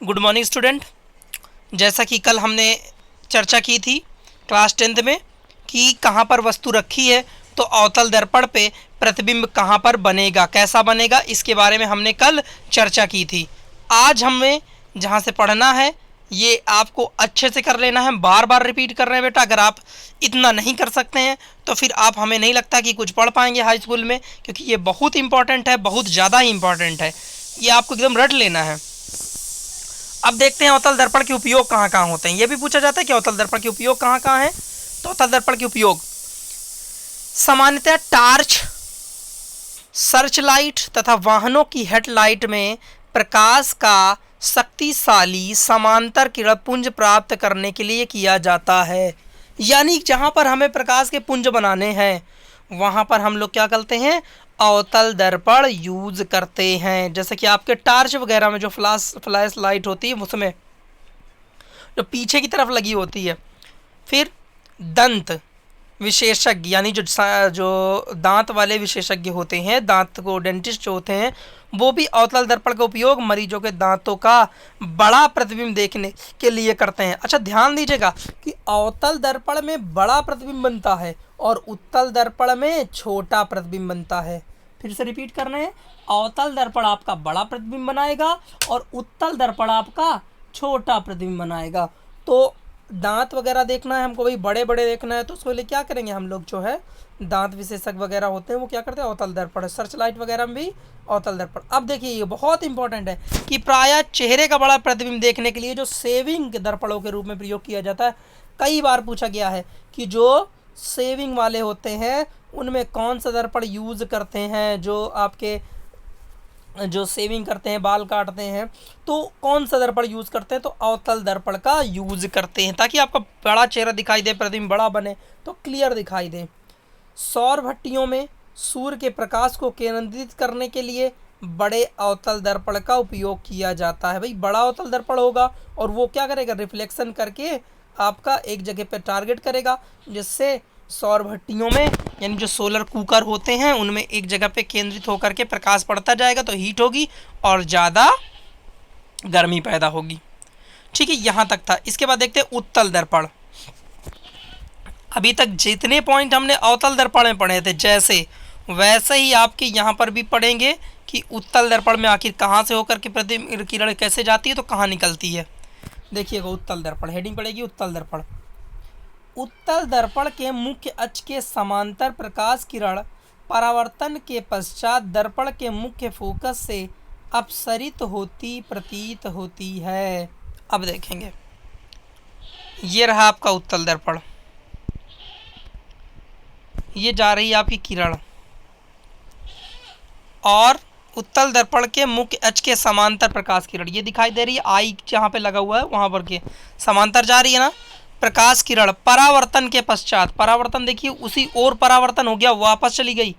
Good morning student. जैसा कि कल हमने चर्चा की थी क्लास 10th में कि कहाँ पर वस्तु रखी है तो अवतल दर्पण पे प्रतिबिंब कहाँ पर बनेगा, कैसा बनेगा, इसके बारे में हमने कल चर्चा की थी। आज हमें जहाँ से पढ़ना है ये आपको अच्छे से कर लेना है, बार बार रिपीट कर रहे हैं बेटा। अगर आप इतना नहीं कर सकते हैं तो फिर आप, हमें नहीं लगता कि कुछ पढ़ पाएंगे हाई स्कूल में, क्योंकि ये बहुत इंपॉर्टेंट है, बहुत ज़्यादा ही इंपॉर्टेंट है। ये आपको एकदम रट लेना है। अब देखते हैं अवतल दर्पण के उपयोग कहाँ कहाँ होते हैं। ये भी पूछा जाता है कि अवतल दर्पण के उपयोग कहाँ कहाँ हैं। तो अवतल दर्पण के उपयोग सामान्यतः टार्च, सर्च लाइट तथा वाहनों की हेडलाइट में प्रकाश का शक्तिशाली समांतर किरण पुंज प्राप्त करने के लिए किया जाता है। यानी जहाँ पर हमें प्रकाश के पुंज बनाने हैं वहाँ पर हम लोग क्या करते हैं, अवतल दर्पण यूज करते हैं। जैसे कि आपके टार्च वगैरह में जो फ्लैश लाइट होती है उसमें जो पीछे की तरफ लगी होती है। फिर दंत विशेषज्ञ यानी जो दांत वाले विशेषज्ञ होते हैं, दांत को डेंटिस्ट जो होते हैं, वो भी अवतल दर्पण का उपयोग मरीजों के दांतों का बड़ा प्रतिबिंब देखने के लिए करते हैं। अच्छा ध्यान दीजिएगा कि अवतल दर्पण में बड़ा प्रतिबिंब बनता है और उत्तल दर्पण में छोटा प्रतिबिंब बनता है। फिर से रिपीट करना है, अवतल दर्पण आपका बड़ा प्रतिबिंब बनाएगा और उत्तल दर्पण आपका छोटा प्रतिबिंब बनाएगा। तो दांत वगैरह देखना है हमको, भाई बड़े बड़े देखना है, तो उसके लिए क्या करेंगे हम लोग, जो है दांत विशेषज्ञ वगैरह होते हैं वो क्या करते हैं, अवतल दर्पण। सर्च लाइट वगैरह में भी अवतल दर्पण। अब देखिए ये बहुत इंपॉर्टेंट है कि प्रायः चेहरे का बड़ा प्रतिबिंब देखने के लिए जो सेविंग दर्पणों के रूप में प्रयोग किया जाता है। कई बार पूछा गया है कि जो सेविंग वाले होते हैं उनमें कौन सा दर्पण यूज करते हैं, जो आपके जो सेविंग करते हैं, बाल काटते हैं, तो कौन सा दर्पण यूज़ करते हैं, तो अवतल दर्पण का यूज़ करते हैं ताकि आपका बड़ा चेहरा दिखाई दे, प्रतिबिंब बड़ा बने, तो क्लियर दिखाई दे। सौर भट्टियों में सूर्य के प्रकाश को केंद्रित करने के लिए बड़े अवतल दर्पण का उपयोग किया जाता है। भाई बड़ा अवतल दर्पण होगा और वो क्या करेगा, रिफ्लेक्शन करके आपका एक जगह पे टारगेट करेगा, जिससे सौर भट्टियों में यानी जो सोलर कुकर होते हैं उनमें एक जगह पे केंद्रित होकर के प्रकाश पड़ता जाएगा तो हीट होगी और ज़्यादा गर्मी पैदा होगी। ठीक है, यहाँ तक था। इसके बाद देखते हैं उत्तल दर्पण। अभी तक जितने पॉइंट हमने अवतल दर्पण में पढ़े थे जैसे वैसे ही आपके यहाँ पर भी पढ़ेंगे कि उत्तल दर्पण में आखिर कहाँ से होकर के प्रतिबिंब किरण कैसे जाती है तो कहाँ निकलती है। देखिएगा उत्तल दर्पण, हेडिंग पड़ेगी उत्तल दर्पण। उत्तल दर्पण के मुख्य अक्ष के समांतर प्रकाश किरण परावर्तन के पश्चात दर्पण के मुख्य फोकस से अपसरित होती प्रतीत होती है। अब देखेंगे, ये रहा आपका उत्तल दर्पण, ये जा रही है आपकी किरण और उत्तल दर्पण के मुख्य अक्ष के समांतर प्रकाश किरण ये दिखाई दे रही है, आई जहाँ पे लगा हुआ है वहाँ पर के समांतर जा रही है ना प्रकाश किरण। परावर्तन के पश्चात, परावर्तन देखिए उसी और परावर्तन हो गया, वापस चली गई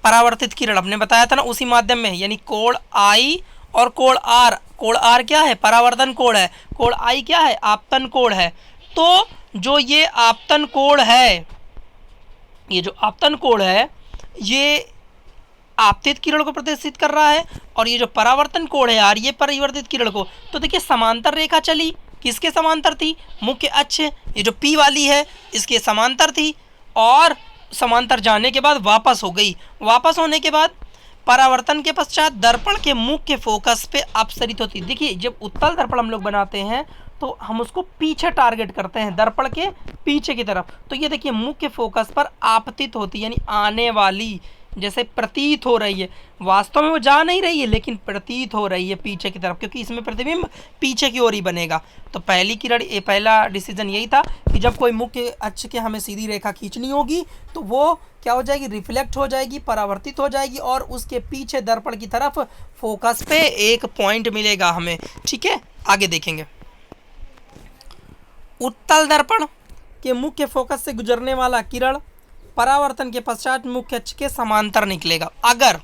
परावर्तित किरण। हमने बताया था ना उसी माध्यम में, यानी कोण आई और कोण आर। कोण आर क्या है, परावर्तन कोण है, कोण आई क्या है, आपतन कोण है। तो जो ये आपतन कोण है, ये जो आपतन कोण है ये आपतित किरण को प्रदर्शित कर रहा है और ये जो परावर्तन कोण है यार ये परिवर्तित किरण को। तो देखिए समांतर रेखा चली, किसके समांतर थी, मुख्य अक्ष, ये जो P वाली है इसके समांतर थी और समांतर जाने के बाद वापस हो गई। वापस होने के बाद परावर्तन के पश्चात दर्पण के मुख्य फोकस पे अपसरित होती। देखिए जब उत्तल दर्पण हम लोग बनाते हैं तो हम उसको पीछे टारगेट करते हैं, दर्पण के पीछे की तरफ। तो ये देखिए मुख्य फोकस पर आपतित होती यानी आने वाली, जैसे प्रतीत हो रही है, वास्तव में वो जा नहीं रही है लेकिन प्रतीत हो रही है पीछे की तरफ, क्योंकि इसमें प्रतिबिंब पीछे की ओर ही बनेगा। तो पहली किरण, ये पहला डिसीजन यही था कि जब कोई मुख्य अक्ष के हमें सीधी रेखा खींचनी होगी तो वो क्या हो जाएगी, रिफ्लेक्ट हो जाएगी, परावर्तित हो जाएगी और उसके पीछे दर्पण की तरफ फोकस पे एक पॉइंट मिलेगा हमें। ठीक है, आगे देखेंगे। उत्तल दर्पण के मुख्य फोकस से गुजरने वाला किरण परावर्तन के पश्चात मुख्य अक्ष के समांतर निकलेगा। अगर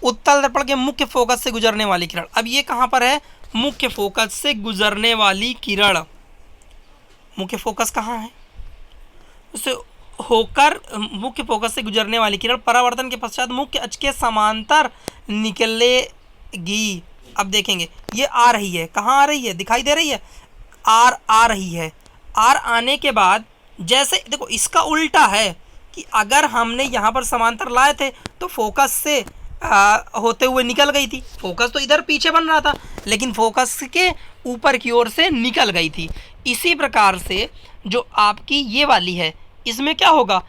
उत्तल दर्पण के मुख्य फोकस से गुजरने वाली किरण, अब ये कहाँ पर है, मुख्य फोकस से गुजरने वाली किरण, मुख्य फोकस कहाँ है, उसे होकर मुख्य फोकस से गुजरने वाली किरण परावर्तन के पश्चात मुख्य अक्ष के समांतर निकलेगी। अब देखेंगे ये आ रही है, कहाँ आ रही है, दिखाई दे रही है, आर आ रही है। आर आने के बाद जैसे देखो इसका उल्टा है कि अगर हमने यहाँ पर समांतर लाए थे तो फोकस से होते हुए निकल गई थी। फोकस तो इधर पीछे बन रहा था लेकिन फोकस के ऊपर की ओर से निकल गई थी। इसी प्रकार से जो आपकी ये वाली है इसमें क्या होगा,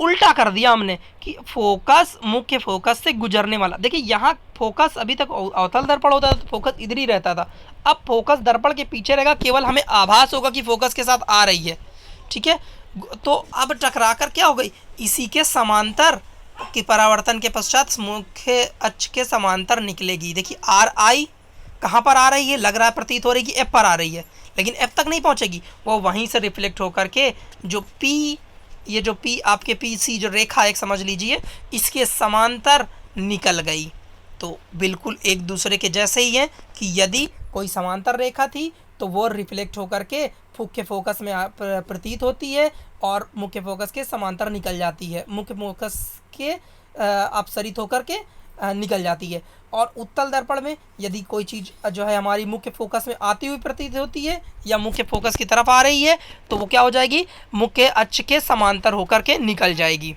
उल्टा कर दिया हमने कि फोकस मुख्य फोकस से गुजरने वाला। देखिए यहाँ फोकस अभी तक अवतल दर्पण होता था तो फोकस इधर ही रहता था, अब फोकस दर्पण के पीछे रहेगा, केवल हमें आभास होगा कि फोकस के साथ आ रही है। ठीक है, तो अब टकरा कर क्या हो गई, इसी के समांतर की परावर्तन के पश्चात मुख्य अक्ष के समांतर निकलेगी। देखिए आर आई कहाँ पर आ रही है, लग रहा है प्रतीत हो रही है कि एफ पर आ रही है, लेकिन एफ तक नहीं पहुँचेगी, वो वहीं से रिफ्लेक्ट होकर के जो पी, ये जो पी आपके पी सी जो रेखा एक समझ लीजिए इसके समांतर निकल गई। तो बिल्कुल एक दूसरे के जैसे ही है कि यदि कोई समांतर रेखा थी तो वो रिफ्लेक्ट होकर के मुख्य फोकस में प्रतीत होती है और मुख्य फोकस के समांतर निकल जाती है, मुख्य फोकस के अपसरित होकर के निकल जाती है। और उत्तल दर्पण में यदि कोई चीज़ जो है हमारी मुख्य फोकस में आती हुई प्रतीत होती है या मुख्य फोकस की तरफ आ रही है तो वो क्या हो जाएगी, मुख्य अक्ष के समांतर होकर के निकल जाएगी।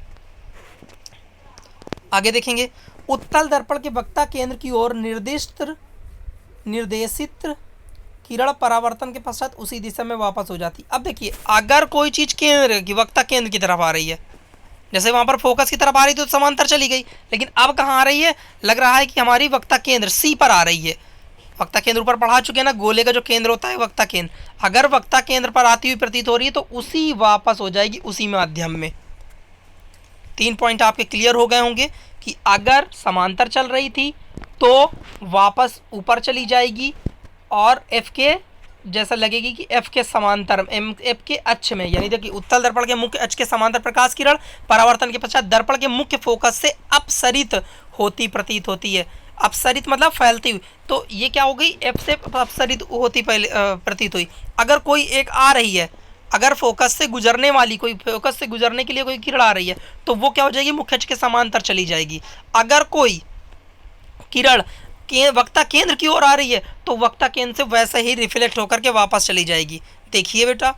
आगे देखेंगे, उत्तल दर्पण के वक्ता केंद्र की ओर निर्देशित किरण परावर्तन के पश्चात उसी दिशा में वापस हो जाती। अब देखिए अगर कोई चीज़ केंद्र की वक्ता केंद्र की तरफ आ रही है, जैसे वहाँ पर फोकस की तरफ आ रही थी तो समांतर चली गई, लेकिन अब कहाँ आ रही है, लग रहा है कि हमारी वक्ता केंद्र सी पर आ रही है। वक्ता केंद्र ऊपर पढ़ा चुके हैं ना, गोले का जो केंद्र होता है वक्ता केंद्र, अगर वक्ता केंद्र पर आती हुई प्रतीत हो रही है तो उसी वापस हो जाएगी उसी माध्यम में। 3 पॉइंट आपके क्लियर हो गए होंगे कि अगर समांतर चल रही थी तो वापस ऊपर चली जाएगी और एफ के जैसा लगेगी कि एफ के समांतर एफ के अक्ष में, यानी देखिए उत्तल दर्पण के मुख्य अक्ष के समांतर प्रकाश किरण परावर्तन के पश्चात दर्पण के मुख्य फोकस से अपसरित होती प्रतीत होती है। अपसरित मतलब फैलती हुई, तो ये क्या हो गई, एफ से अपसरित होती पहले प्रतीत हुई। अगर कोई एक आ रही है, अगर फोकस से गुजरने वाली, कोई फोकस से गुजरने के लिए कोई किरण आ रही है तो वो क्या हो जाएगी, मुख्य अक्ष के समांतर चली जाएगी। अगर कोई किरण वक्ता केंद्र की ओर आ रही है तो वक्ता केंद्र से वैसे ही रिफ्लेक्ट होकर के वापस चली जाएगी। देखिए बेटा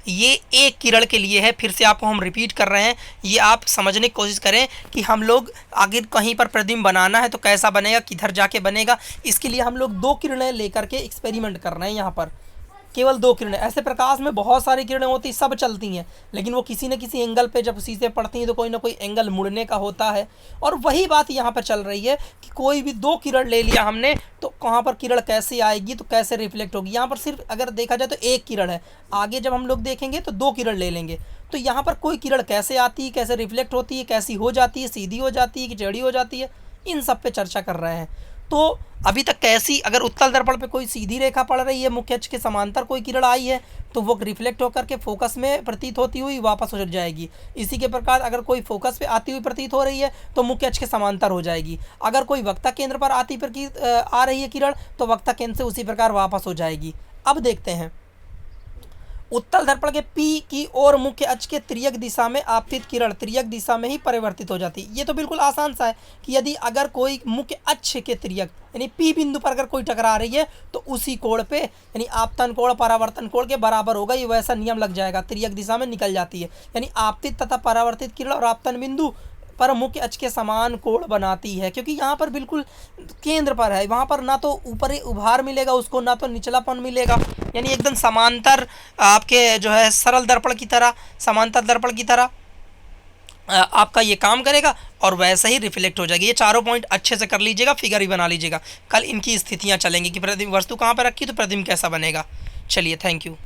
ये एक किरण के लिए है, फिर से आपको हम रिपीट कर रहे हैं, ये आप समझने की कोशिश करें कि हम लोग आगे कहीं पर प्रतिबिंब बनाना है तो कैसा बनेगा, किधर जाके बनेगा। इसके लिए हम लोग 2 किरणें लेकर के एक्सपेरिमेंट कर रहे हैं। यहाँ पर केवल 2 किरणें, ऐसे प्रकाश में बहुत सारी किरणें होती, सब चलती हैं, लेकिन वो किसी न किसी एंगल पे जब शीशे पड़ती हैं तो कोई ना कोई एंगल मुड़ने का होता है। और वही बात यहाँ पर चल रही है कि कोई भी 2 किरण ले लिया हमने तो कहाँ पर किरण कैसे आएगी, तो कैसे रिफ्लेक्ट होगी। यहाँ पर सिर्फ अगर देखा जाए तो 1 किरण है, आगे जब हम लोग देखेंगे तो 2 किरण ले लेंगे। तो यहाँ पर कोई किरण कैसे आती है, कैसे रिफ्लेक्ट होती है, कैसी हो जाती है, सीधी हो जाती है कि टेढ़ी हो जाती है, इन सब पे चर्चा कर रहे हैं। तो अभी तक कैसी, अगर उत्तल दर्पण पे कोई सीधी रेखा पड़ रही है, मुख्य अक्ष के समांतर कोई किरण आई है तो वो रिफ्लेक्ट होकर के फोकस में प्रतीत होती हुई वापस हो जाएगी। इसी के प्रकार अगर कोई फोकस पे आती हुई प्रतीत हो रही है तो मुख्य अक्ष के समांतर हो जाएगी। अगर कोई वक्ता केंद्र पर आ रही है किरण तो वक्ता केंद्र से उसी प्रकार वापस हो जाएगी। अब देखते हैं, उत्तल दर्पण के P की ओर मुख्य अक्ष के तिर्यक दिशा में आपतित किरण तिर्यक दिशा में ही परिवर्तित हो जाती है। ये तो बिल्कुल आसान सा है कि यदि अगर कोई मुख्य अक्ष के तिर्यक यानी P बिंदु पर अगर कोई टकरा रही है तो उसी कोण पे यानी आपतन कोण परावर्तन कोण के बराबर होगा, ये वैसा नियम लग जाएगा, तिर्यक दिशा में निकल जाती है। यानी आपतित तथा परावर्तित किरण और आपतन बिंदु पर मुख्य अक्ष के समान कोण बनाती है, क्योंकि यहाँ पर बिल्कुल केंद्र पर है, वहाँ पर ना तो ऊपर उभार मिलेगा उसको, ना तो निचलापन मिलेगा, यानी एकदम समांतर आपके जो है सरल दर्पण की तरह, समांतर दर्पण की तरह आपका ये काम करेगा और वैसे ही रिफ्लेक्ट हो जाएगी। ये 4 पॉइंट अच्छे से कर लीजिएगा, फिगर भी बना लीजिएगा, कल इनकी स्थितियाँ चलेंगी कि प्रतिबिंब वस्तु कहाँ पर रखी तो प्रतिबिंब कैसा बनेगा। चलिए, थैंक यू।